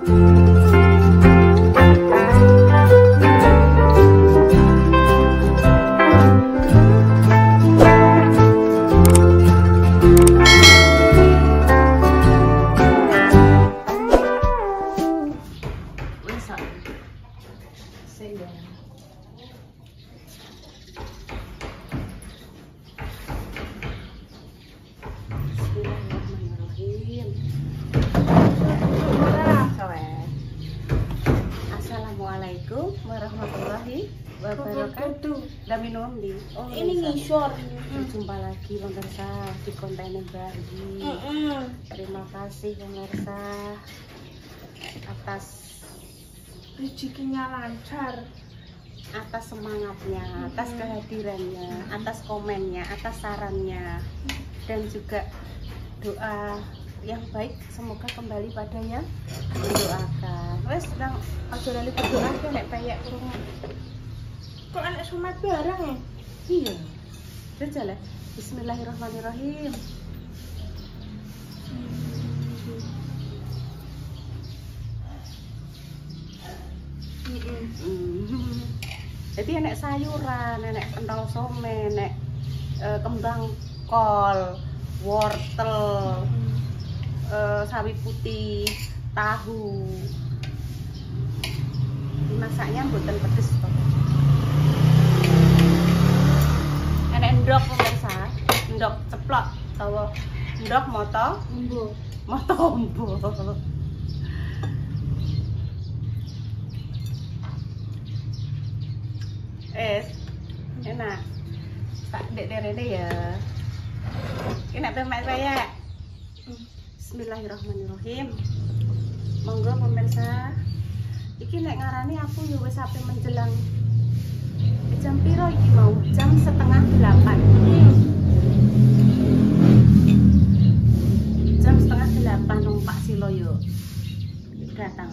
Assalamualaikum warahmatullahi wabarakatuh. Udah minum di. Oh, ini ngisor. Jumpa lagi pemirsa di konten yang baru. Terima kasih pemirsa atas rezekinya lancar, atas semangatnya, atas kehadirannya, atas komennya, atas sarannya, dan juga doa yang baik semoga kembali pada yang mendoakan. Wes sedang aja lali berdoa nek payek krungu. kok anak sunat barang ya? Iya. Jalan. Bismillahirrahmanirrahim. Jadi enek sayuran, enek pentol some, enek kembang kol, wortel, sawi putih, tahu. Dimasaknya mboten pedes kok. Enek endok pemirsa, endok ceplok, tawa endok moto umbo. Enak. Tak dek derene ya. Ini pemek saya. Bismillahirrahmanirrahim. Monggo pemirsa. Iki nek ngarani aku yo wis sampe menjelang jam piro iki mau? Jam 7:30. Jam 7:30 numpak silo yo datang.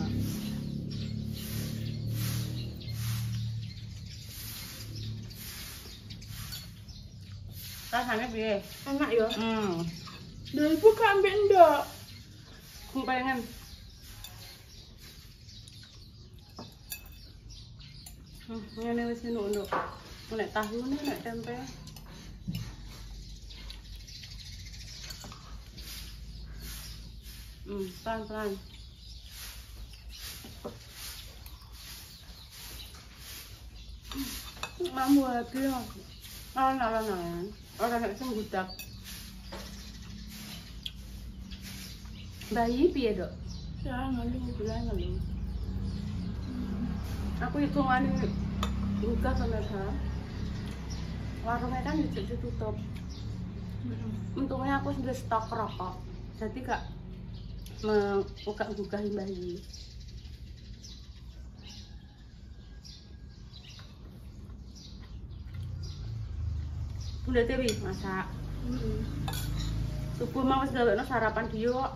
Rasanya piye? Enak ya? Dari ibu kambing ndak? pengen. Ngene wis nduk. Nek tahu nih, nek tempe. Pelan-pelan. Mamu habis. Alan. Orang nek sing gudak. Bayi piye, Dok? Ya, ngeluh. Aku hitungane buka pemirsa. Warungnya kan ditutup. Untungnya aku sudah stok rokok. Jadi gak buka-bukain bayi. Bunda Dewi masak. Subuh mau wis gawekno sarapan dia kok.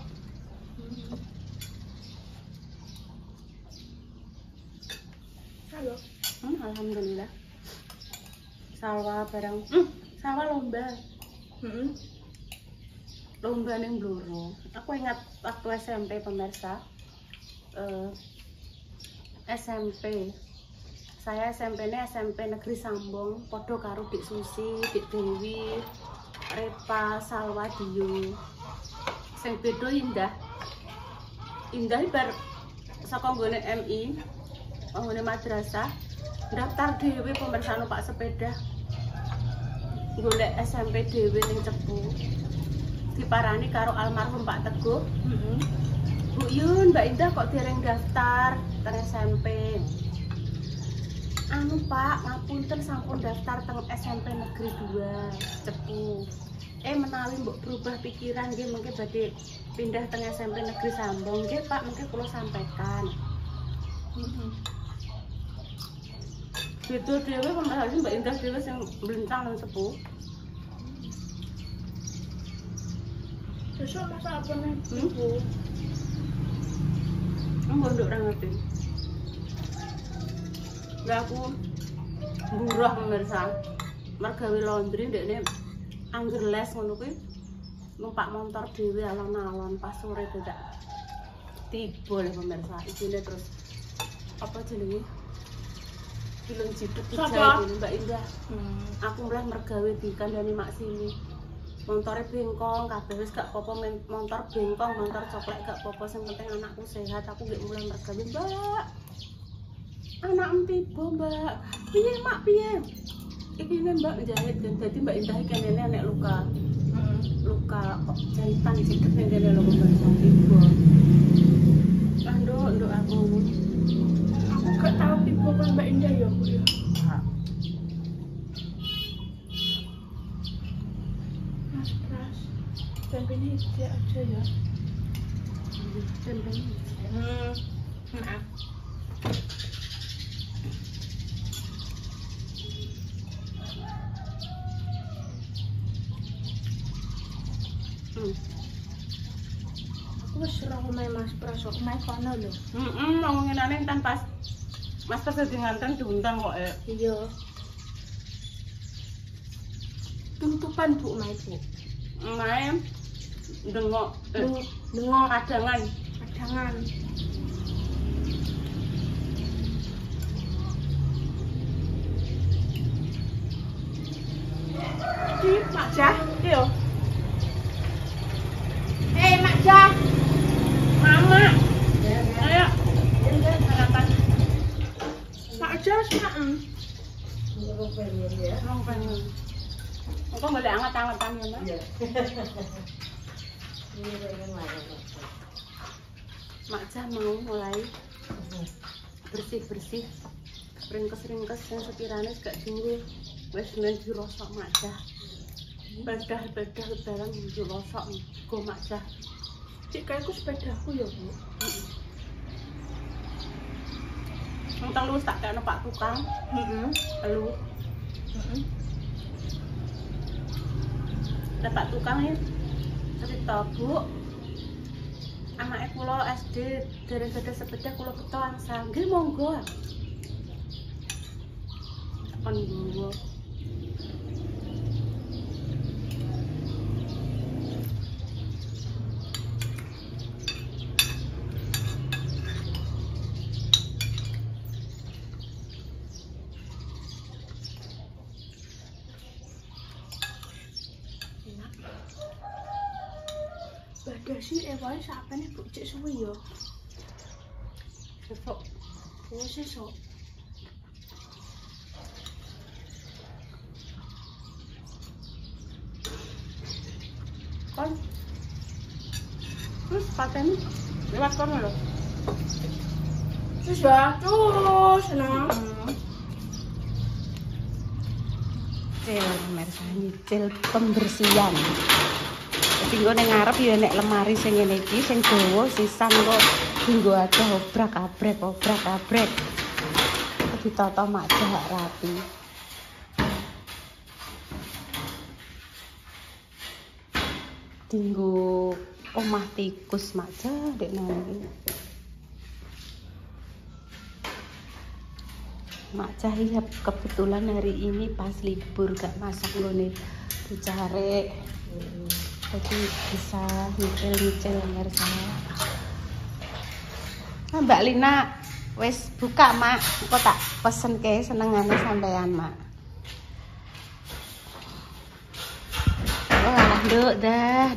Halo. Alhamdulillah. Salwa barang. Salwa lomba. Lomba ning Bloro. Aku ingat waktu SMP pemirsa. SMP. Saya SMP-ne SMP Negeri Sambong, podo karo Dik Susi, Dik Dewi, Repa, Salwa, Dio. Sing beda Indah. Indah bar saka nggone MI, nggone madrasah, daftar dhewe pemirsa numpak sepeda. Golek SMP dhewe ning Cepu. Diparani karo almarhum Pak Teguh. Bu Yun, Mbak Indah kok dereng daftar teng SMP. Anu Pak, ngapunten sampun daftar teng SMP Negeri 2 Cepu. Menawi mbok berubah pikiran nggih mengke badhe pindah teng SMP Negeri Sambong nggih Pak, mengke kula sampaikan. Betul dhewe pembahasan Mbak Indah dhewe sing mlencang nang Cepu. Besok masak apa nih? Ibu. Nduk ra ngerti. Lah aku murah pemirsa. Mergawe laundry ndekne angger les ngono kuwi numpak motor dhewe alon-alon pas sore dadak tiba lah pemirsa. Isine terus apa jenenge? Film jiduk Siapa? dijahit Mbak Indah. Aku mulai mergawe dikandani mak sini. Montore bengkong kabeh wis gak apa-apa motor bengkong, motor coklek gak apa-apa sing penting anakku sehat. Aku nggih mulai mergawe, Mbak. Anak tiba, Mbak. Piye, Mak, piye? Iki ne Mbak jahit dan dadi Mbak Indah iki kene nek luka. Luka kok jahitan jiduk ning kene lho pemirsa tiba. Lah nduk aku. Aku gak tahu tipe kan Mbak Indah ya Bu ya. Mas Pras, tempenya hijau aja ya. Maaf. Aku wis ora omahe Mas Pras, kok omahe kono lho. Ngomongin aneh entan pas Mas pas lagi nganten diundang kok Iya. Tutupan Bu omahe Bu. main dengok Dengar kadangan cadangan. Di Mak Jah, yo. Mak Jah. mama ayo sarapan Mak Jah semaem. mau pengen engko boleh anget-angetan ya Mbak. Mak Jah mau mulai bersih-bersih ringkes-ringkes yang sekiranya gak diurus wis men dirosok Mak Jah. Bedah-bedah barang dirosok go Mak Jah. Cik kayakku sepedaku ya Bu. Wong telu tak kene Pak Tukang. Telu. Ada Pak Tukang ya. Cerita Bu. Anake kula SD dereng gadah sepeda kula beto angsal. Nggih monggo. Kon nggowo. Badasi ewae sapene Bu cek suwi ya. Sesuk Oh sesuk. kon. Terus pateni lewat kono lho. Terus ya, terus senang. Nyicil pemirsa, nyicil pembersihan. Jadi gue ngarep ya nek lemari sing ngene iki sing dawa sisan kok dienggo aja obrak-abrek. Ditata Mak Jah rapi. Dienggo omah tikus Mak Jah dek nanti. Mak Jah ya kebetulan hari ini pas libur gak masak nggone dicari. Jadi bisa nyicil pemirsa. Nah, Mbak Lina wis buka Mak, kok tak pesen ke senengane sampean Mak. Wah, nduk dah.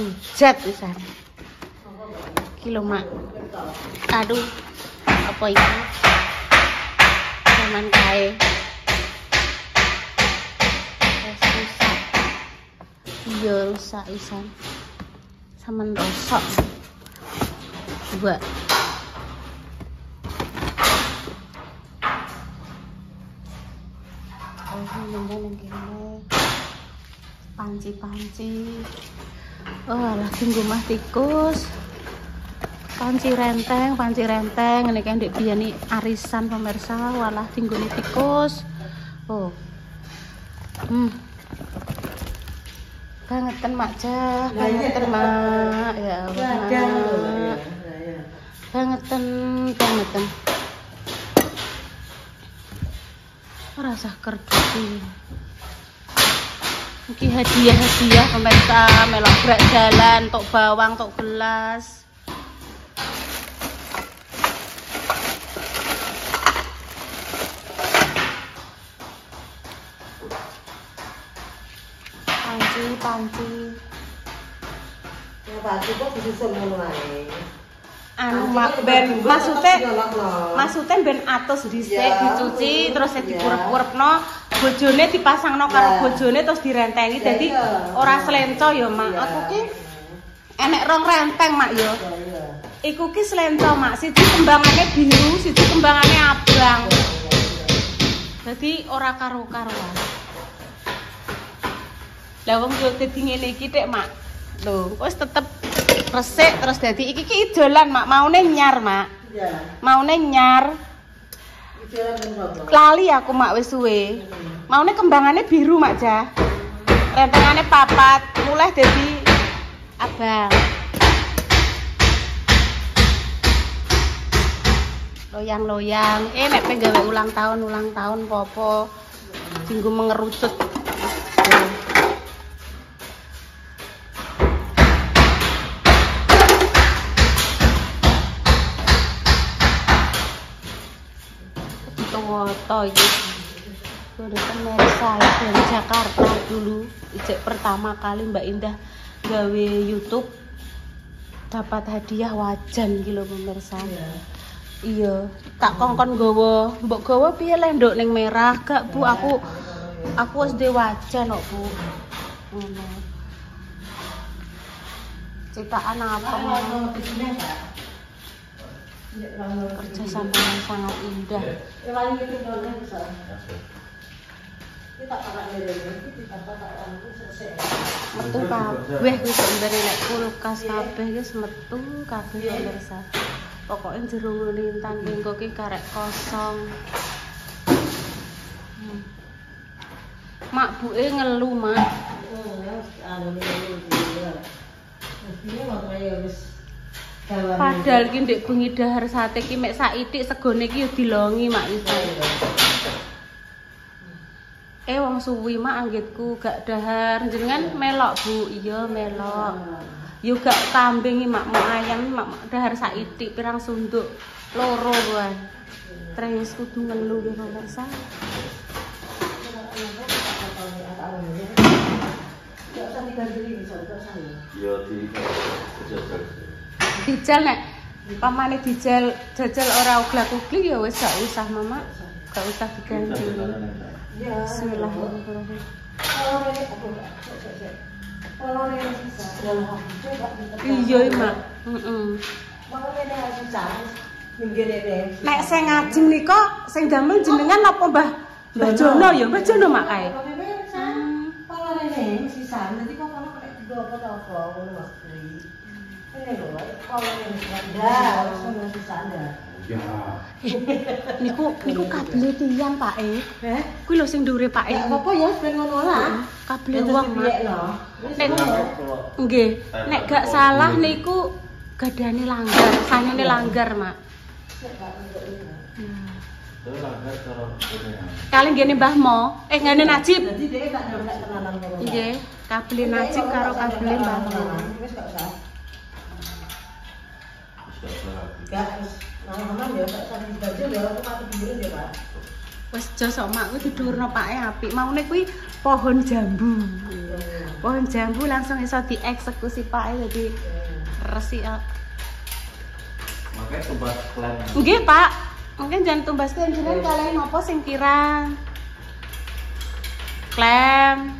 Hujat pisan. Kilo Mak. Aduh. Apa itu? Zaman kae. Rusak. Iya rusak isan. Saman rosok. Coba. Ini panci. Oh, lagi ngomah tikus. Panci renteng ini kan ndek biyane arisan pemirsa, walah tinggone tikus. Oh. Bangetan Mak Jah, bangetan Mak. Ya Allah. Bangetan. Rasa kerdusi. Iki hadiah pemirsa melok gerak jalan, tok bawang, tok gelas. Panci. Ya panci kok disusun ngono ae. Anu maksudnya ben atus dhisik dicuci terus dikurep-kurepno, bojone dipasangno karo bojone terus direntengi dadi ora slenco ya Mak. Aku ki enek rong renteng Mak ya. Iku ki slenco Mak, siji kembangane biru, siji kembangane abang. Dadi ora karo-karoan. Lah wong yo dadi ngene iki tek Mak. Lho, wis tetep resik terus dadi iki ki idolan Mak, maune nyar Mak. Iya. Maune nyar. Idolan lali aku Mak wis suwe. Maune kembangane biru Mak Jah. Rentengane papat, mulai dadi abang. Loyang-loyang. Nek gawe ulang tahun popo. Dinggo mengerucut. Foto iki. Udah pemirsa dari Jakarta dulu. Ijek pertama kali Mbak Indah gawe YouTube dapat hadiah wajan iki lho pemirsa. Iya, tak kongkon gawa, mbok gawa piye le nduk ning merah gak Bu? Aku wis duwe wajan kok Bu. Ngono. Ciptaan apa? Kerja sama yang sangat indah. Metu kabeh kuwi sebenere nek kulkas kabeh wis metu kabeh pemirsa. Pokoke jero lintan minggo ki karek kosong. Mak buke ngelu Mak. Padahal ki ndek bengi dahar sate ki mek saithik segone ki yo dilongi Mak iso. Wong suwi Mak anggitku gak dahar jenengan melok Bu. Iya melok. Yo gak kambing iki Mak, mau ayam Mak dahar saithik pirang sunduk loro kuwi. Terus kudu ngelu ki pemirsa. Dijal nek pamane dijal jajal ora uglak-uglik ya wis gak usah Mama. Gak usah diganti. Bismillahirrahmanirrahim. Iya Mak. Nek sing ngajeng nika sing damel jenengan apa Mbah Jono ya? Mbah Jono Mak kae. Palane sisan dadi kok kalau nek digo apa-apa ngono Mas kuwi. Ini lho, kalau yang sisan ya. Niku kabel tiyang Pak Kuwi lho sing dhuwure Pak apa ya ben ngono lah. Kabel wong Mak. Nek nggih, nek gak salah niku gadane langgar, sanene langgar Mak. Kali ngene Mbah Mo, ngene Najib. Dadi dhek tak ndak kenalan karo. Nggih, kabel Najib karo kabel Mbah Mo. Wis gak usah. Gak Nah, ya tak sampe baju ya aku mati dhuwur ya, Pak. Wis jos kok Mak kuwi didhuwurno pake apik. Maune kuwi pohon jambu. Pohon jambu langsung iso dieksekusi pake dadi resik. Makanya tumbas klem. Nggih, Pak. Mungkin jangan tumbas klem jenengan kalian napa sing kirang. Klem.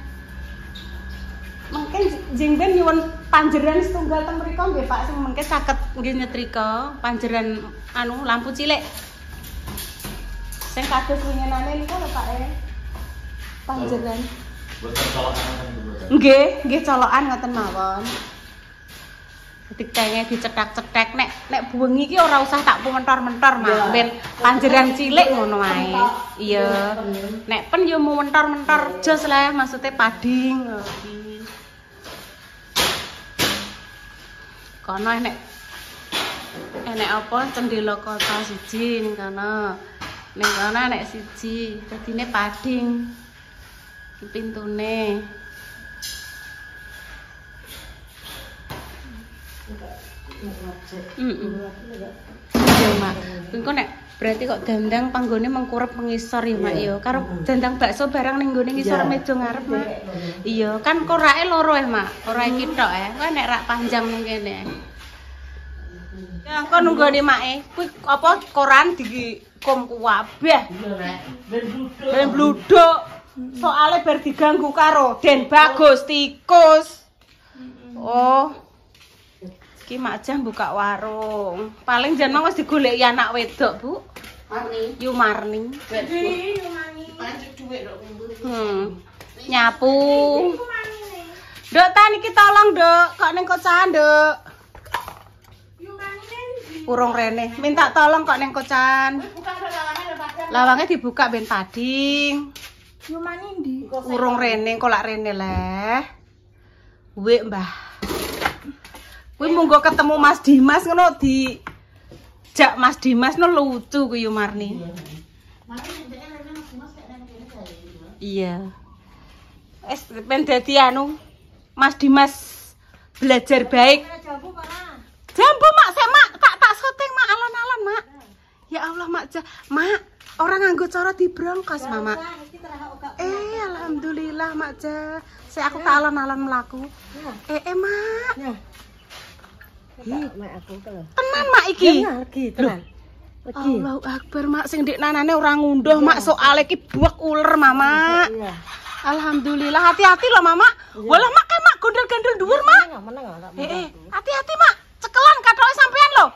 Mungkin jeng ben nyuwun panjeran setunggal teng mriko nggih Pak sing mengke saged nggih nyetrika panjeran anu lampu cilik. Sing kados winginane niku lho Pak panjeran. Boten colokan mboten. Nggih colokan ngoten mawon. Ditenge dicetak-cetek nek bengi iki ora usah tak mentor-mentor Mak. Ben panjeran cilik ngono wae. Iya. Nek pen yo mau mentor-mentor jos lah maksudnya pading. Kono enek apa cendela kota siji ning kono. Ning kono enek siji, dadine pading. Iki pintune. Iya, Mak. Engko nek berarti kok dandang panggone mengkurep mengisor ya, Mak ya. Karo dandang bakso barang ning nggone ngisor meja ngarep, Mak. Iya, kan korake loro Mak. Ora iki tok Kok nek rak panjang ning kene. Ya engko nunggone Make. Kuwi apa koran dikom kabeh. Ben bluduk. Soale bar diganggu karo Den Bagus tikus. Oh. Iki Mak Jah buka warung. Paling jeneng wis digoleki anak wedok, Bu. Marni. Yumarni. Yumarni. Pancet dhuwit kok kumpul. Nyapu. Nduk ta niki tolong, Nduk. Kok ning kocahan, Nduk. Urung rene. Minta tolong kok ning kocahan. Lawange dibuka ben pading. Yumarni ndi? Urung rene kok lak rene leh. Wek, Mbah. Kuwi monggo ketemu Mas Dimas ngono di jak Mas Dimas no lucu ku Yumarni. Iya. Wis ben dadi anu Mas Dimas belajar baik. Jambu Mak, sik Mak, tak syuting Mak alon-alon Mak. Ya Allah Mak, Mak, orang nganggo cara dibrongkos Mama. Alhamdulillah Mak Ja. Sik aku tak alon-alon mlaku. Mak. Mak aku to. Tenan Mak iki. Lagi tenan. Allahu Akbar Mak sing ndek nanane ora ngunduh Mak soal iki buak uler Mama. Alhamdulillah hati-hati loh Mama. Walah Mak kayak Mak gondel-gondel dhuwur Mak. Hati-hati Mak. Cekelan kathoke sampean lho.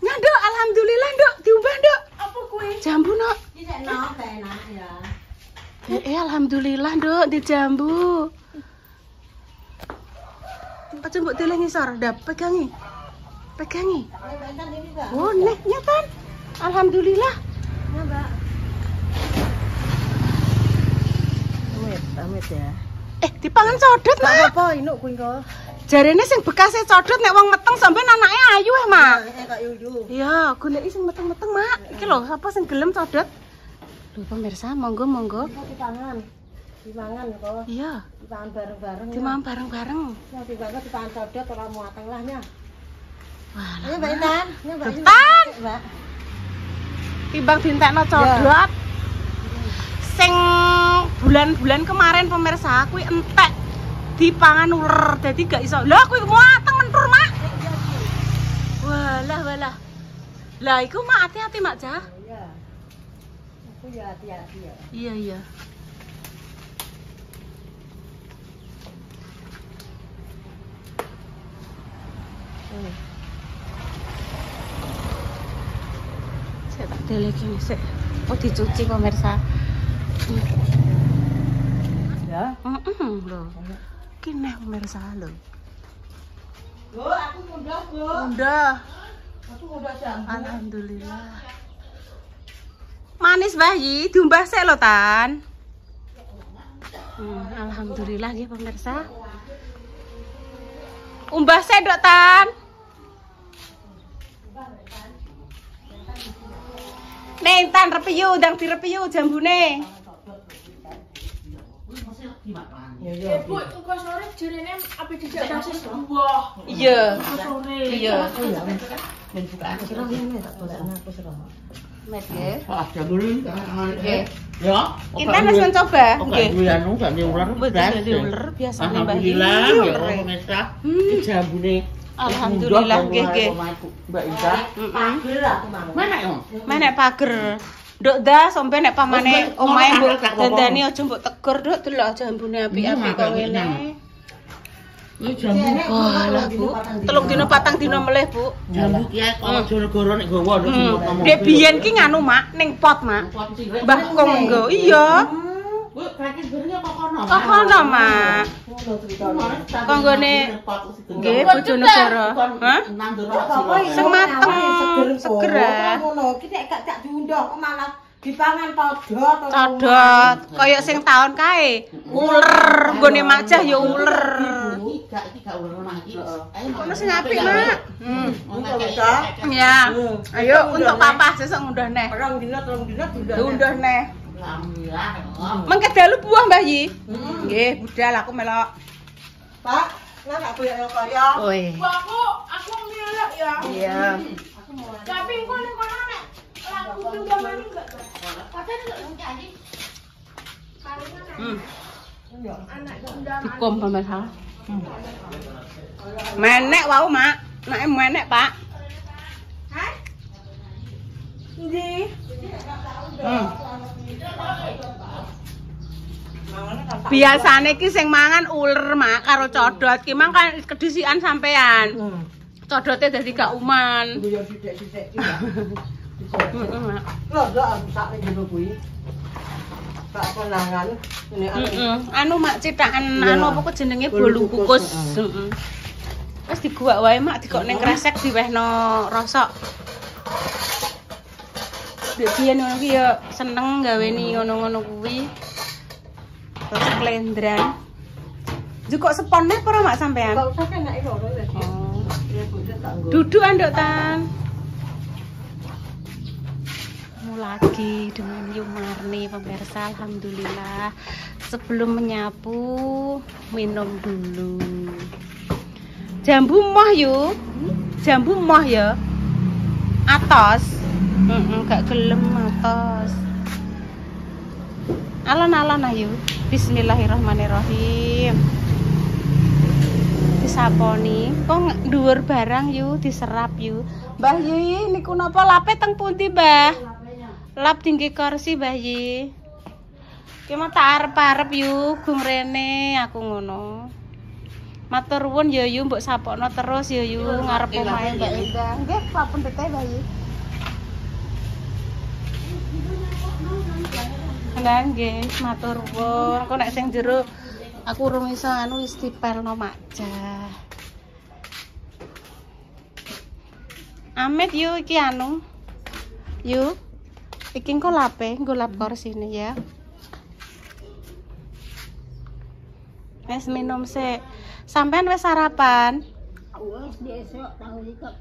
Nya Nduk, alhamdulillah Nduk, diubah Nduk. Apa kuwi? Jambu Nduk. Iki enak ya. Alhamdulillah Nduk di jambu. Aja mbok deleh ngisor, dah pegangi. Pegangi. Oh, nek nyatan. Alhamdulillah. Ya, Mbak. Amit ya. Dipangan codot, Mak. Apa inuk kuwi kok? Jarene sing bekase codot nek wong meteng sampean anake ayu Mak. Kak yuyu. Iya, goleki sing meteng-meteng, Mak. Iki lho, sapa sing gelem codot? Lho, pemirsa, monggo. Dipangan. Dimangan kok. Iya, Dipangan bareng-bareng. dimangan bareng-bareng. Ya dipangan dipangan codot ora muateng lah nya. Wah, Ayo Mbak Intan. Ya Mbak Intan. Mbak. timbang dintekno codot. Sing bulan-bulan kemarin pemirsa, kuwi entek dipangan uler, dadi gak iso. Lah kuwi muateng mentur, Mak. Walah. Lah iku Mak hati-hati Mak Ja. Iya. Aku ya hati-hati ya. Iya. Saya tak deleki sik. Oh dicuci pemirsa. Ya. Lho. Kene pemirsa lho. Bu, aku mundur, Bu. Udah. Aku mundur jambu. Alhamdulillah. Manis bayi, diumbah sik lho Tan. Alhamdulillah nggih pemirsa. Umbah sik Dok Tan. Nih Tan repiyu, ndang direpiyu jambune. Ya. Bu, kok sore jarene ape dijak basis buah. Iya. Sore. Iya. Ben bukaan sira ngene tak golekna aku sira. Met nggih. Ada beli. Nggih. Ya. Intan wis mencoba. Oke, Nggih. gue anu gak diular. Betul diuler biasane Mbah. Alhamdulillah ya pemirsa. Iki jambune. Alhamdulillah nggih. Mbak Ida. Pager aku mang. Mana yo? Menek pager. Nduk dah sampe nek pamane omahe mbok dandani aja mbok tegur, Nduk, delok jambune apik-apik kok ngene. Iki jambu. Walah, Bu. 3 dina 4 dina melih, Bu. Jambu ki ae kok Jonegoro nek gowo nduk. Dek biyen ki nganu, Mak, ning pot, Mak. Mbah Kong nggo. Iya. Bu, praktis bernya kok kono. Kok kono, Mak? Konggone nggih Bojonegoro. Hah? Sing mateng, seger. Ngono, iki nek gak diundang kok malah dipangan codot. Codot, kaya sing taun kae. Uler, nggone Mak Jah ya uler. Iki gak ular mah iki. Kono sing apik, Mak. Ya. Ya. Ayo untuk papa sesuk ngunduh neh. Orang dina diundang. Diunduh neh. Alhamdulillah. Mengke dalu buah Mbah Yi. Nggih, budal aku melok. Pak, Lah gak boleh kaya. Oi. Aku ngelak ya. Iya. Tapi kok ning kono nek laku juga mari enggak. Padahal enggak nyanyi. Anak undang Dikom pemirsa. Menek wau, Mak. Nek menek, Pak. Ndi? Biasane iki sing mangan uler, Mak, karo codot. Ki mang kan kedisikan sampean. Codote dadi gak uman. Yo sithik-sithik iki ya. Heeh, Mak. Lho, aku sak ning ngono kuwi. Tak konangan ini Anu Mak cetakan anu apa ku jenenge bolu kukus. Heeh. Wis diguwak wae Mak, dikok ning kresek diwehno rosok. Dek biyen ngono ki ya seneng gaweni ngono-ngono kuwi. Terus klendran. Jukok seponnya apa ora Mak sampean? Enggak usah kan nek ngono ya. Oh. Ya bocah tak nggo. Duduk anduk Tan. Lagi dengan Yumarni pemirsa, alhamdulillah. Sebelum menyapu minum dulu jambu moh yuk, jambu moh ya atos. Gak gelem atos alon-alon ayo. Bismillahirrahmanirrahim. Disaponi kok dhuwur barang yuk, diserap yuk. Mbah Yi niku napa lape teng pundi Mbah? Lap tinggi kursi bayi. Ki mah tak arep-arep yu Gung Rene aku ngono. Matur nuwun ya yu mbok sapokno terus ya yu ngarep omahe Mbak Indah. Nggih, papun tete bayi. Lah nggih, matur nuwun. Kok nek sing jero aku urung iso anu wis dipelno makjah. Amit yu iki anu. Yu iki engko lape, nggo lap korsine ya. Wes minum sik. Sampean wis sarapan? Wis besok tahu iki kok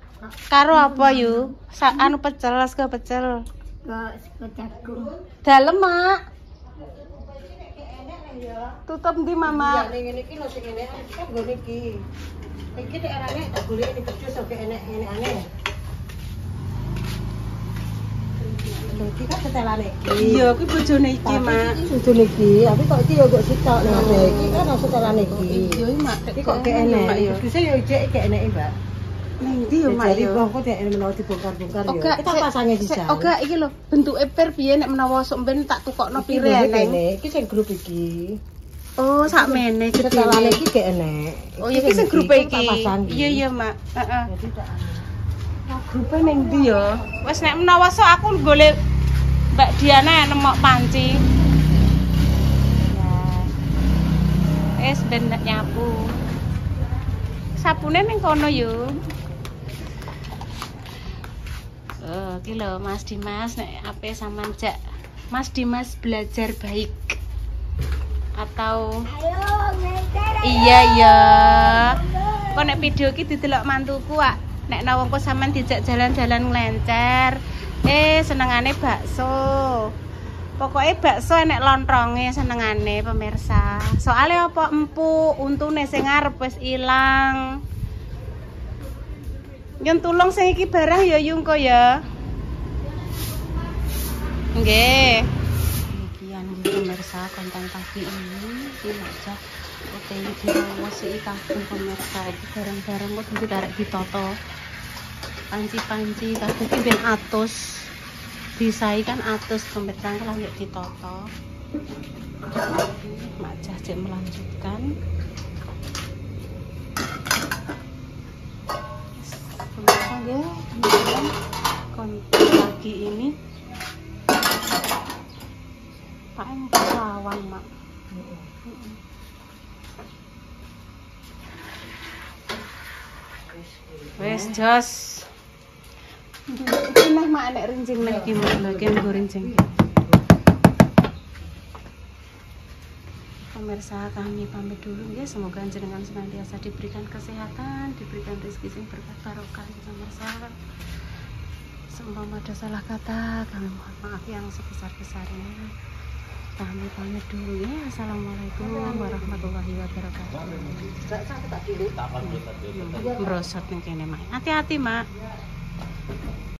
Karo apa yu? Anu pecel, sego pecel. ke jagung. Dalem, Mak. Tutup ndi, Mama? Ning ngene iki lho sing ngene kan nggo niki. Iki nek arane tak golek ini pedhus oke enek-enekane. Iki kan setelane iki. Iya, kuwi bojone iki, Mak. Bojone iki, tapi kok iki yo kok sitok nek ada iki kan setelane iki. Iya, Mak. Iki kok gak enek. Pedhuse yo ijek gak eneke, Mbak. Ning ndi yo, Mak? Jadi wong kok nek menawa dibongkar-bongkar yo. Kita pasange bisa. Oga iki lho, bentuke pir piye nek menawa sok ben tak tukokno pire eneng. Iki sing grup iki. Oh, sakmene Setelane gedene. iki gak enek. Oh, iki sing grup iki. Iya, iya, Mak. Heeh. Jadi tak Grupe ning ndi ya? Wis nek menawa sok aku golek Mbak Diana nemok panci. Ya. Ben nyapu. Sapune ning kono yo. Iki lho Mas Dimas nek ape sampean jak Mas Dimas belajar baik. Atau iya ya. Kok nek video iki didelok mantuku wak. Nek nawangku sampean dijak jalan-jalan nglencer. Senengane bakso. Pokoknya bakso enek lontronge senengane pemirsa. Soalnya apa empuk, untune sing ngarep wis ilang. Yen tulung sing iki barang ya Yungko ya. Nggih. Demikian pemirsa konten pagi ini aja OTW dirawasi kabeh pemirsa. Iki barang-barang kok diarek ditoto. Panci-panci kabeh iki ben atus. Disai kan atus pemirsa kalau nggak ditoto. Mak Cacik melanjutkan. Pemirsa ya, kemudian konten pagi ini paling lawan Mak. Wes jos. Ini Mak nek rincing nek iki Mak bagian rincing. Pemirsa kami pamit dulu ya, semoga jenengan senantiasa diberikan kesehatan, diberikan rezeki sing berkah barokah ya pemirsa. Seumpama ada salah kata kami mohon maaf yang sebesar-besarnya. Kami pamit dulu ya. Assalamualaikum warahmatullahi wabarakatuh. Gak sampai tak dulu. Brosot nih kene mak. Hati-hati mak.